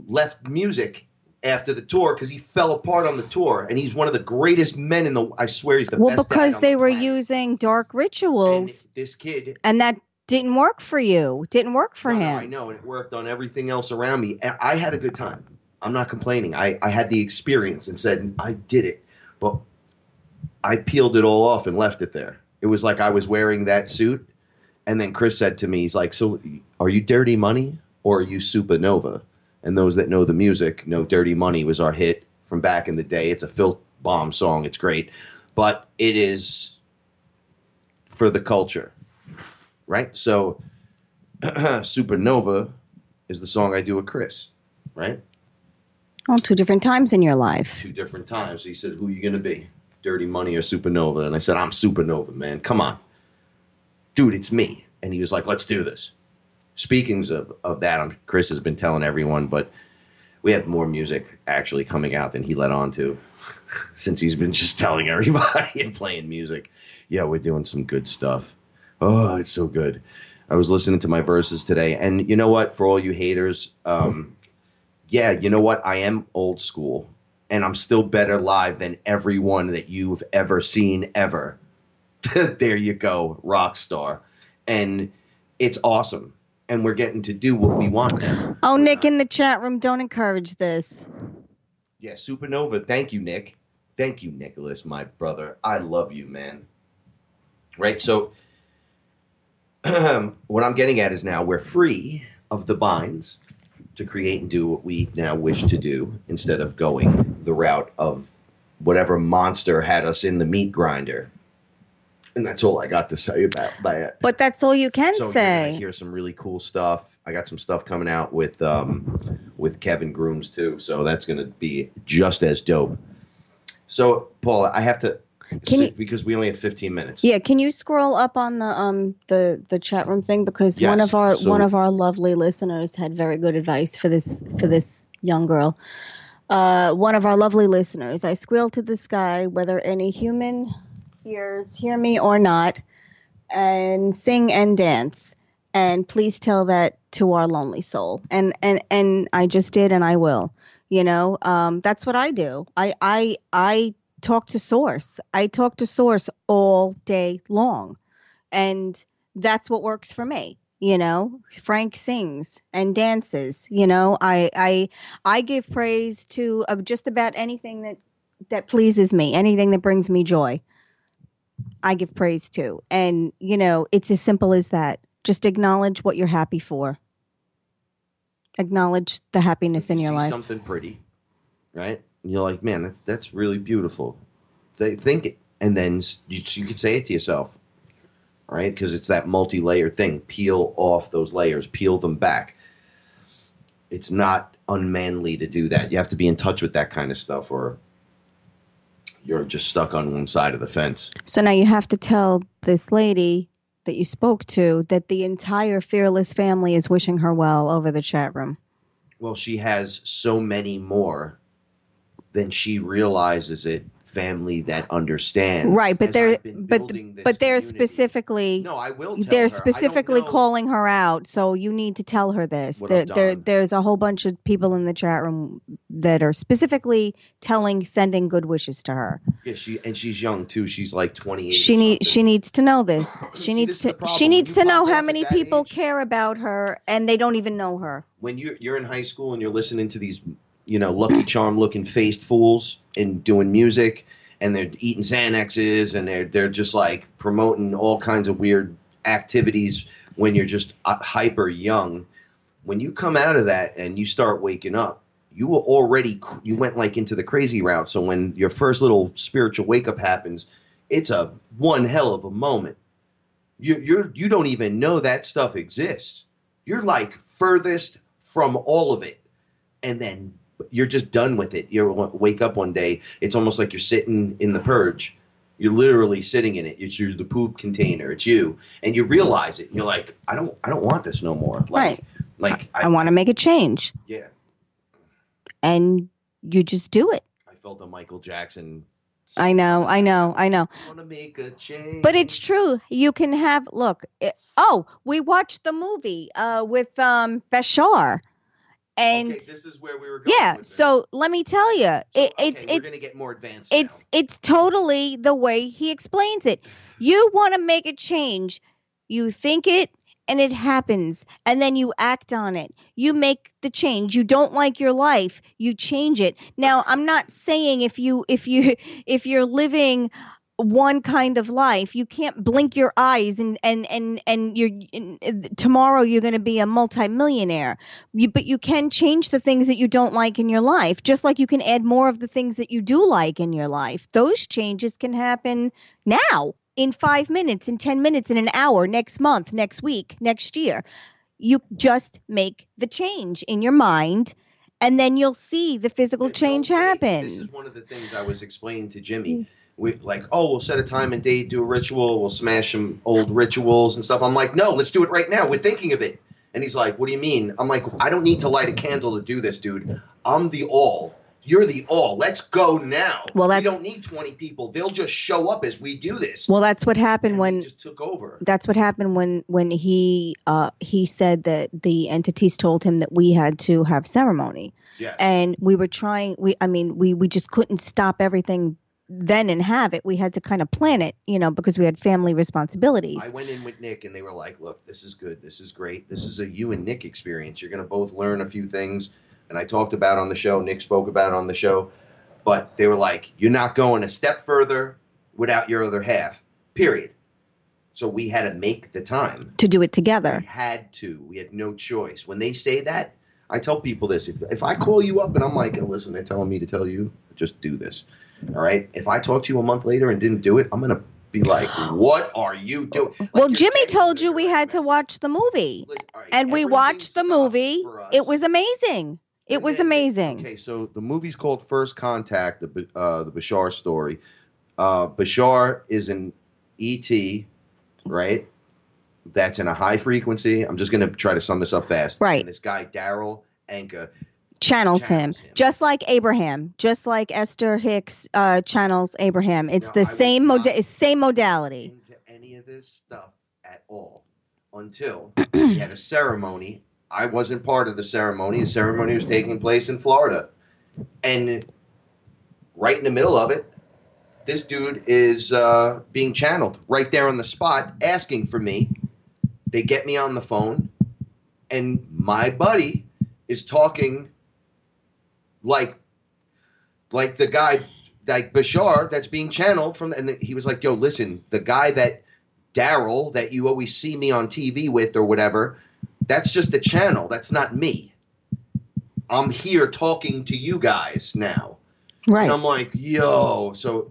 Speaker 4: left music after the tour because he fell apart on the tour, and he's one of the greatest men in the, I swear he's the best.
Speaker 6: Well, because they were using dark rituals.
Speaker 4: And this kid.
Speaker 6: And that didn't work for you. Didn't work for him.
Speaker 4: No, I know, and it worked on everything else around me. And I had a good time. I'm not complaining. I had the experience and said, I did it. But I peeled it all off and left it there. It was like I was wearing that suit. And then Chris said to me, he's like, so are you Dirty Money or are you Supernova? And those that know the music know Dirty Money was our hit from back in the day. It's a filth bomb song. It's great. But it is for the culture. Right? So Supernova is the song I do with Chris. Right?
Speaker 6: Well, 2 different times in your life.
Speaker 4: 2 different times. He said, who are you going to be? Dirty Money or Supernova? And I said, I'm Supernova, man. Come on. Dude, it's me. And he was like, let's do this. Speaking of that, Chris has been telling everyone, but we have more music actually coming out than he let on to since he's been just telling everybody and playing music. Yeah, we're doing some good stuff. Oh, it's so good. I was listening to my verses today. And you know what? For all you haters, yeah, you know what? I am old school. And I'm still better live than everyone that you've ever seen ever. There you go, rock star. And it's awesome. And we're getting to do what we want now.
Speaker 6: Oh, Nick in the chat room, don't encourage this.
Speaker 4: Yeah, Supernova. Thank you, Nick. Thank you, Nicholas, my brother. I love you, man. Right? So what I'm getting at is now we're free of the binds to create and do what we now wish to do instead of going the route of whatever monster had us in the meat grinder. And that's all I got to say about that.
Speaker 6: But that's all you can
Speaker 4: so
Speaker 6: say.
Speaker 4: You're gonna hear some really cool stuff. I got some stuff coming out with Kevin Grooms too, so that's gonna be just as dope. So, Paula, I have to because we only have 15 minutes.
Speaker 6: Yeah, can you scroll up on the chat room thing, because
Speaker 4: Yes,
Speaker 6: one of our lovely listeners had very good advice for this young girl. One of our lovely listeners, I squealed to the sky whether any human ears hear me or not, and sing and dance, and please tell that to our lonely soul. And I just did, and I will. You know, that's what I do. I talk to source. I talk to source all day long, and that's what works for me. You know, Frank sings and dances. You know, I give praise to just about anything that pleases me, anything that brings me joy. I give praise to. And, you know, it's as simple as that. Just acknowledge what you're happy for. Acknowledge the happiness in your life.
Speaker 4: Something pretty, right? And you're like, man, that's really beautiful. They think it. And then you could say it to yourself, right? Because it's that multi-layered thing. Peel off those layers. Peel them back. It's not unmanly to do that. You have to be in touch with that kind of stuff, or you're just stuck on one side of the fence.
Speaker 6: So now you have to tell this lady that you spoke to that the entire FearLess family is wishing her well over the chat room.
Speaker 4: Well, she has so many more than she realizes it family that understands.
Speaker 6: Right, but
Speaker 4: as
Speaker 6: they're
Speaker 4: I've been building this
Speaker 6: but they're
Speaker 4: community.
Speaker 6: specifically
Speaker 4: No, I will tell
Speaker 6: they're
Speaker 4: her.
Speaker 6: specifically
Speaker 4: I don't know
Speaker 6: calling her out, so you need to tell her this.
Speaker 4: what I've done.
Speaker 6: There's a whole bunch of people in the chat room that are specifically sending good wishes to her.
Speaker 4: Yeah, she's young too. She's like 28.
Speaker 6: She needs to know this. She
Speaker 4: See, this is the problem.
Speaker 6: she
Speaker 4: When
Speaker 6: needs
Speaker 4: you
Speaker 6: to
Speaker 4: pop
Speaker 6: know
Speaker 4: off
Speaker 6: how
Speaker 4: at
Speaker 6: many
Speaker 4: that
Speaker 6: people
Speaker 4: age-
Speaker 6: care about her and they don't even know her.
Speaker 4: When you're in high school and you're listening to these, Lucky Charm looking faced fools and doing music, and they're eating Xanaxes and they're just like promoting all kinds of weird activities when you're just hyper young. When you come out of that and you start waking up, you went like into the crazy route. So when your first little spiritual wake up happens, it's one hell of a moment. You don't even know that stuff exists. You're like furthest from all of it, and then you're just done with it. You wake up one day, it's almost like you're sitting in the purge. You're literally sitting in it. It's the poop container. It's you, and you realize it. And you're like, I don't want this no more.
Speaker 6: Right.
Speaker 4: Like
Speaker 6: I want to make a change.
Speaker 4: Yeah.
Speaker 6: And you just do it.
Speaker 4: I felt a Michael Jackson.
Speaker 6: I know.
Speaker 4: I want to make a change.
Speaker 6: But it's true. You can have we watched the movie with Bashar. And
Speaker 4: okay, this is where we were going.
Speaker 6: Yeah,
Speaker 4: with this.
Speaker 6: so let me tell you,
Speaker 4: we're going to get more advanced.
Speaker 6: It's totally the way he explains it. You want to make a change, you think it, and it happens, and then you act on it. You make the change. You don't like your life, you change it. Now, I'm not saying if you're living one kind of life, you can't blink your eyes and tomorrow you're going to be a multimillionaire. But you can change the things that you don't like in your life, just like you can add more of the things that you do like in your life. Those changes can happen now, in 5 minutes, in 10 minutes, in an hour, next month, next week, next year. You just make the change in your mind, and then you'll see the physical change happen.
Speaker 4: This is one of the things I was explaining to Jimmy. We'll set a time and date, do a ritual, we'll smash some old rituals and stuff. I'm like, no, let's do it right now. We're thinking of it. And he's like, what do you mean? I'm like, I don't need to light a candle to do this, dude. I'm the all. You're the all. Let's go now. Well, we don't need 20 people. They'll just show up as we do this.
Speaker 6: Well, that's what happened when
Speaker 4: he just took over.
Speaker 6: That's what happened when he said that the entities told him that we had to have ceremony.
Speaker 4: Yeah.
Speaker 6: And we were trying. We just couldn't stop everything then and have it. We had to kind of plan it, because we had family responsibilities.
Speaker 4: I went in with Nick and they were like, look, this is good. This is great. This is a you and Nick experience. You're going to both learn a few things. And I talked about on the show, Nick spoke about on the show, but they were like, you're not going a step further without your other half, period. So we had to make the time.
Speaker 6: To do it together.
Speaker 4: We had to. We had no choice. When they say that, I tell people this. If I call you up and I'm like, listen, they're telling me to tell you, just do this. All right? If I talk to you a month later and didn't do it, I'm going to be like, what are you doing?
Speaker 6: Well, Jimmy told you we had to watch the movie. And we watched the movie. It was amazing. It was amazing.
Speaker 4: Okay, so the movie's called First Contact, the Bashar story. Bashar is an ET, right? That's in a high frequency. I'm just going to try to sum this up fast.
Speaker 6: Right.
Speaker 4: And this guy, Daryl Anka,
Speaker 6: channels him, just like Abraham, just like Esther Hicks channels Abraham. It's the same modality.
Speaker 4: Into any of this stuff at all until we had a ceremony. I wasn't part of the ceremony. The ceremony was taking place in Florida. And right in the middle of it, this dude is being channeled right there on the spot, asking for me. They get me on the phone, and my buddy is talking like the guy, like Bashar, that's being channeled from. And he was like, yo, listen, the guy that Daryl that you always see me on TV with or whatever, that's just a channel. That's not me. I'm here talking to you guys now.
Speaker 6: Right.
Speaker 4: And I'm like, yo. So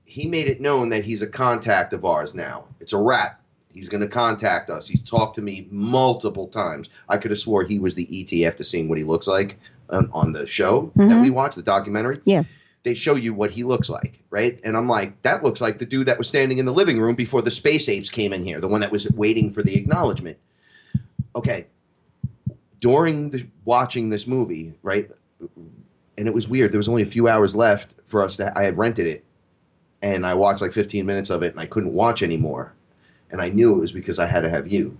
Speaker 4: he made it known that he's a contact of ours now. It's a wrap. He's going to contact us. He's talked to me multiple times. I could have swore he was the ET after seeing what he looks like on the show that we watched, the documentary.
Speaker 6: Yeah.
Speaker 4: They show you what he looks like, right? And I'm like, that looks like the dude that was standing in the living room before the space apes came in here, the one that was waiting for the acknowledgement. Okay. During watching this movie, right, and it was weird. There was only a few hours left for us I had rented it, and I watched like 15 minutes of it, and I couldn't watch anymore. And I knew it was because I had to have you.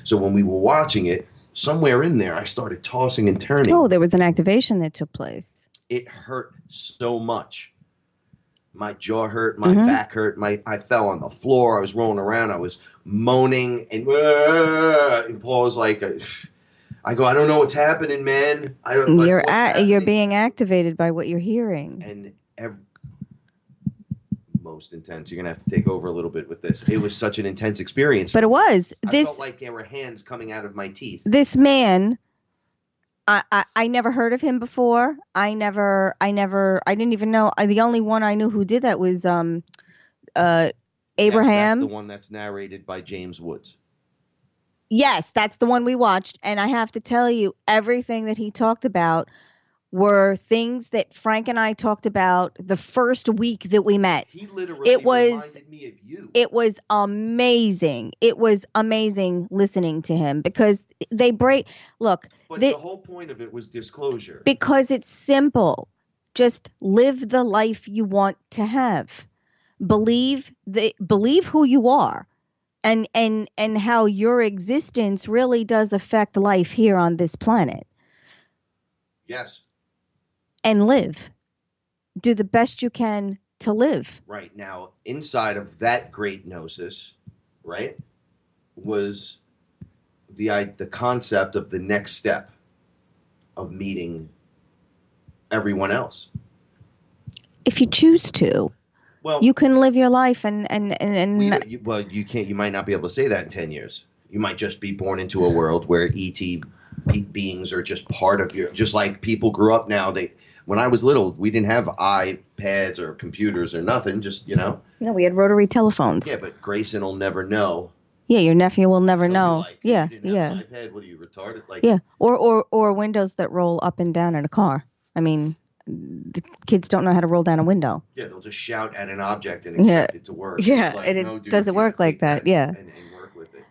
Speaker 4: So when we were watching it, somewhere in there, I started tossing and turning.
Speaker 6: Oh, there was an activation that took place.
Speaker 4: It hurt so much. My jaw hurt, my back hurt, I fell on the floor, I was rolling around, I was moaning, and Paul was like, I go, I don't know what's happening, man.
Speaker 6: You're being activated by what you're hearing.
Speaker 4: And most intense. You're gonna have to take over a little bit with this. It was such an intense experience.
Speaker 6: But it was.
Speaker 4: I felt like there were hands coming out of my teeth.
Speaker 6: This man, I never heard of him before. I didn't even know. The only one I knew who did that was Abraham.
Speaker 4: That's the one that's narrated by James Woods.
Speaker 6: Yes, that's the one we watched. And I have to tell you, everything that he talked about were things that Frank and I talked about the first week that we met.
Speaker 4: He literally reminded me of you.
Speaker 6: It was amazing. It was amazing listening to him because they break. Look.
Speaker 4: But the whole point of it was disclosure.
Speaker 6: Because it's simple. Just live the life you want to have. Believe who you are. And how your existence really does affect life here on this planet.
Speaker 4: Yes.
Speaker 6: And live. Do the best you can to live.
Speaker 4: Right. Now, inside of that great gnosis, right, was the concept of the next step of meeting everyone else.
Speaker 6: If you choose to. Well, you can live your life and
Speaker 4: you can't. You might not be able to say that in 10 years. You might just be born into a world where ET beings are just part of just like people grew up now. When I was little, we didn't have iPads or computers or nothing. Just, No,
Speaker 6: we had rotary telephones.
Speaker 4: Yeah, but Grayson will never know.
Speaker 6: Yeah, your nephew will never know.
Speaker 4: Like,
Speaker 6: yeah.
Speaker 4: An iPad? What are you, retarded? Like,
Speaker 6: yeah, or windows that roll up and down in a car. I mean, the kids don't know how to roll down a window.
Speaker 4: Yeah, they'll just shout at an object and expect it to work.
Speaker 6: Yeah, and it doesn't work like that. Yeah,
Speaker 4: and work with it.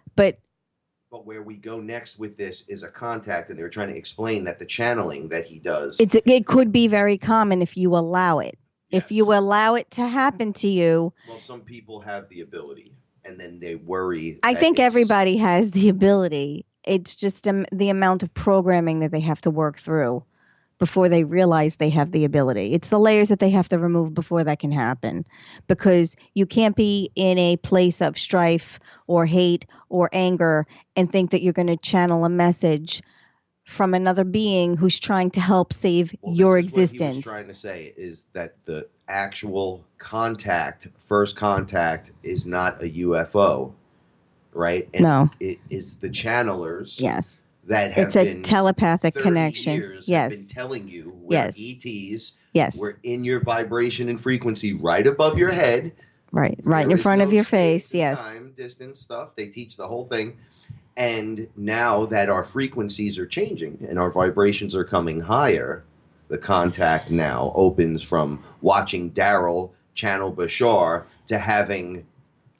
Speaker 6: But
Speaker 4: where we go next with this is a contact, and they're trying to explain that the channeling that he does.
Speaker 6: It could be very common if you allow it. Yes. If you allow it to happen to you.
Speaker 4: Well, some people have the ability, and then they worry.
Speaker 6: I think everybody has the ability. It's just the amount of programming that they have to work through before they realize they have the ability. It's the layers that they have to remove before that can happen. Because you can't be in a place of strife or hate or anger and think that you're going to channel a message from another being who's trying to help save your existence.
Speaker 4: What he was trying to say is that the actual first contact, is not a UFO, right? And
Speaker 6: no.
Speaker 4: It is the channelers.
Speaker 6: Yes.
Speaker 4: That have
Speaker 6: it's a telepathic
Speaker 4: 30
Speaker 6: connection.
Speaker 4: Years
Speaker 6: yes.
Speaker 4: Have been telling you we're ETs.
Speaker 6: Yes.
Speaker 4: We're in your vibration and frequency right above your head.
Speaker 6: Right in front of your face. Yes.
Speaker 4: Time, distance stuff. They teach the whole thing. And now that our frequencies are changing and our vibrations are coming higher, the contact now opens from watching Daryl channel Bashar to having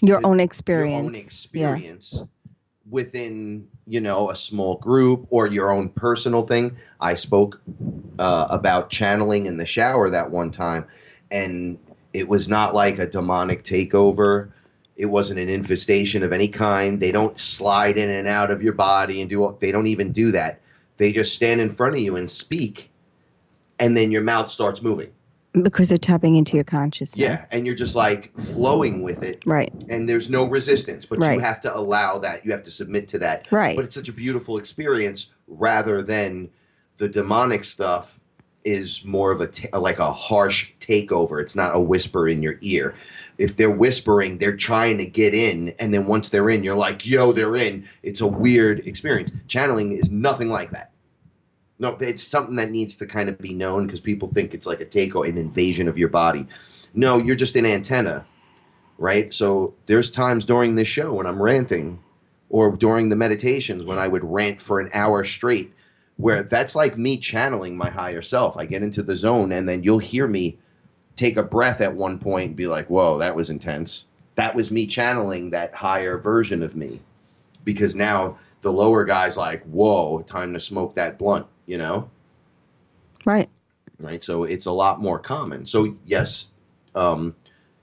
Speaker 6: your own experience.
Speaker 4: Yeah. Within, a small group or your own personal thing. I spoke about channeling in the shower that one time, and it was not like a demonic takeover. It wasn't an infestation of any kind. They don't slide in and out of your body and they don't even do that. They just stand in front of you and speak, and then your mouth starts moving.
Speaker 6: Because they're tapping into your consciousness.
Speaker 4: Yeah, and you're just like flowing with it.
Speaker 6: Right.
Speaker 4: And there's no resistance, but you have to allow that. You have to submit to that.
Speaker 6: Right.
Speaker 4: But it's such a beautiful experience rather than the demonic stuff is more of like a harsh takeover. It's not a whisper in your ear. If they're whispering, they're trying to get in, and then once they're in, you're like, yo, they're in. It's a weird experience. Channeling is nothing like that. No, it's something that needs to kind of be known because people think it's like a takeover, an invasion of your body. No, you're just an antenna, right? So there's times during this show when I'm ranting or during the meditations when I would rant for an hour straight where that's like me channeling my higher self. I get into the zone and then you'll hear me take a breath at one point and be like, whoa, that was intense. That was me channeling that higher version of me because now the lower guy's like, whoa, time to smoke that blunt.
Speaker 6: Right.
Speaker 4: right? So it's a lot more common. So yes,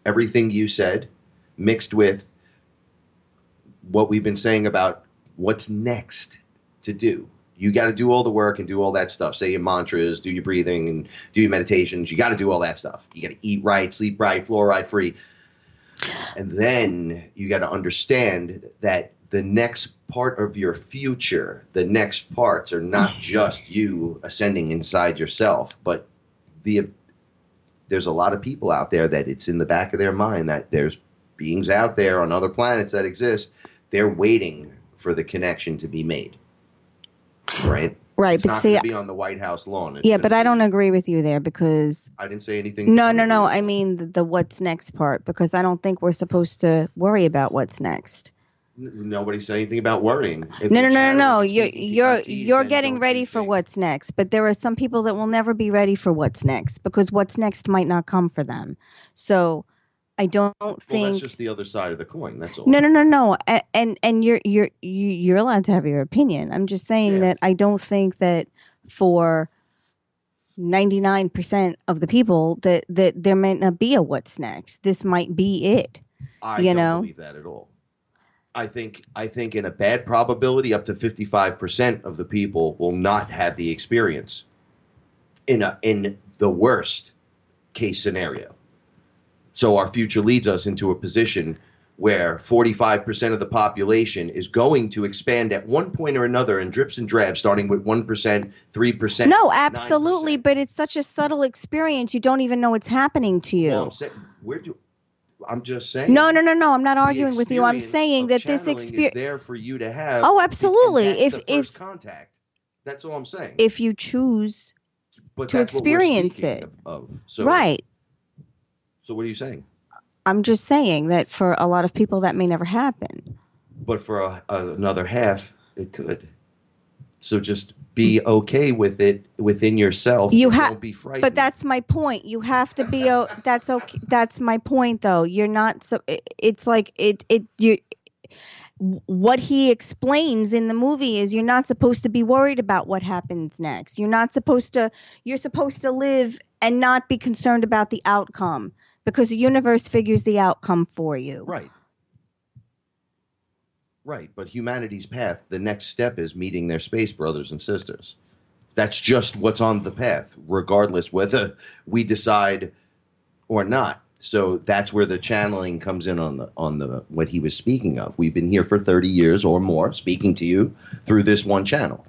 Speaker 4: everything you said mixed with what we've been saying about what's next to do. You got to do all the work and do all that stuff. Say your mantras, do your breathing, and do your meditations. You got to do all that stuff. You got to eat right, sleep right, fluoride free. And then you got to understand that the next part of your future, the next parts are not just you ascending inside yourself, but there's a lot of people out there that it's in the back of their mind that there's beings out there on other planets that exist. They're waiting for the connection to be made. Right?
Speaker 6: Right,
Speaker 4: it's
Speaker 6: but
Speaker 4: not
Speaker 6: see,
Speaker 4: going to be on the White House lawn.
Speaker 6: Yeah, but I don't agree with you there because
Speaker 4: I didn't say anything.
Speaker 6: No. I mean the what's next part, because I don't think we're supposed to worry about what's next.
Speaker 4: Nobody said anything about worrying.
Speaker 6: No. You're getting ready for what's next, but there are some people that will never be ready for what's next because what's next might not come for them. So I don't think.
Speaker 4: Well, that's just the other side of the coin. That's all.
Speaker 6: No. And you're allowed to have your opinion. I'm just saying that I don't think that for 99% of the people that there might not be a what's next. This might be it.
Speaker 4: I don't believe that at all. I think in a bad probability, up to 55% of the people will not have the experience. In the worst case scenario. So our future leads us into a position where 45% of the population is going to expand at one point or another in drips and drabs, starting with 1%, 3%.
Speaker 6: No, absolutely. 9%. But it's such a subtle experience. You don't even know it's happening to you.
Speaker 4: Well, I'm just saying.
Speaker 6: No. I'm not arguing with you. I'm saying that this experience
Speaker 4: is there for you to have.
Speaker 6: Oh, absolutely.
Speaker 4: If first contact, that's all I'm saying.
Speaker 6: If you choose to experience it, right.
Speaker 4: So what are you saying?
Speaker 6: I'm just saying that for a lot of people that may never happen.
Speaker 4: But for another half, it could. So just be okay with it within yourself. Don't be frightened.
Speaker 6: But that's my point. You have to be. That's okay. That's my point, though. You're not. So it's like it. You. What he explains in the movie is you're not supposed to be worried about what happens next. You're not supposed to. You're supposed to live and not be concerned about the outcome. Because the universe figures the outcome for you.
Speaker 4: Right. But humanity's path, the next step is meeting their space brothers and sisters. That's just what's on the path, regardless whether we decide or not. So that's where the channeling comes in on the what he was speaking of. We've been here for 30 years or more speaking to you through this one channel.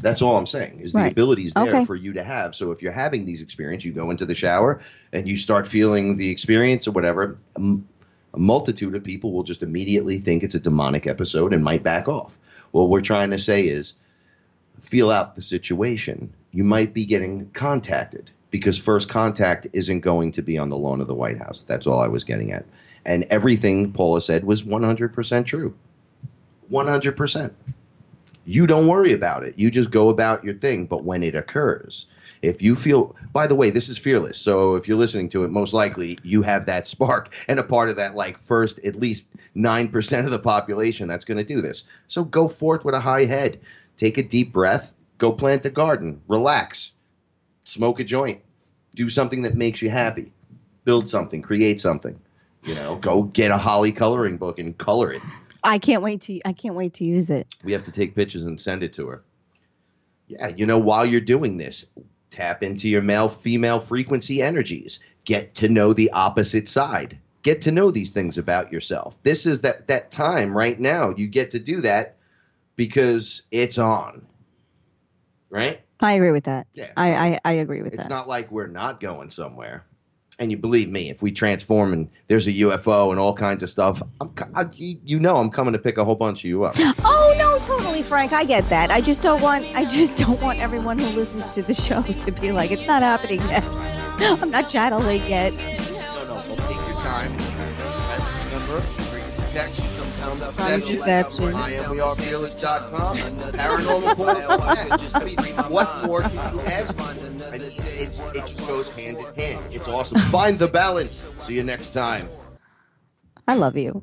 Speaker 4: That's all I'm saying is the ability is there for you to have. So if you're having these experiences, you go into the shower and you start feeling the experience or whatever, a multitude of people will just immediately think it's a demonic episode and might back off. What we're trying to say is feel out the situation. You might be getting contacted because first contact isn't going to be on the lawn of the White House. That's all I was getting at. And everything Paula said was 100% true. 100%. You don't worry about it. You just go about your thing. But when it occurs, if you feel, by the way, this is FearLess. So if you're listening to it, most likely you have that spark and a part of that, like first, at least 9% of the population that's going to do this. So go forth with a high head. Take a deep breath. Go plant a garden. Relax. Smoke a joint. Do something that makes you happy. Build something. Create something. Go get a holly coloring book and color it.
Speaker 6: I can't wait to use it.
Speaker 4: We have to take pictures and send it to her. Yeah, while you're doing this, tap into your male-female frequency energies. Get to know the opposite side. Get to know these things about yourself. This is that time right now. You get to do that because it's on. Right?
Speaker 6: I agree with that.
Speaker 4: Yeah.
Speaker 6: I agree with that.
Speaker 4: It's not like we're not going somewhere. And you believe me, if we transform and there's a UFO and all kinds of stuff, I'm coming to pick a whole bunch of you up.
Speaker 6: Oh no, totally, Frank. I get that. I just don't want everyone who listens to the show to be like, it's not happening yet. I'm not channeling yet.
Speaker 4: No. Well, take your time. Remember, for your protection, sometimes
Speaker 6: deception.
Speaker 4: IamWeAreFearless.com. Paranormal Portal. What more can you ask? I mean, it just goes hand in hand. It's awesome. Find the balance. See you next time.
Speaker 6: I love you.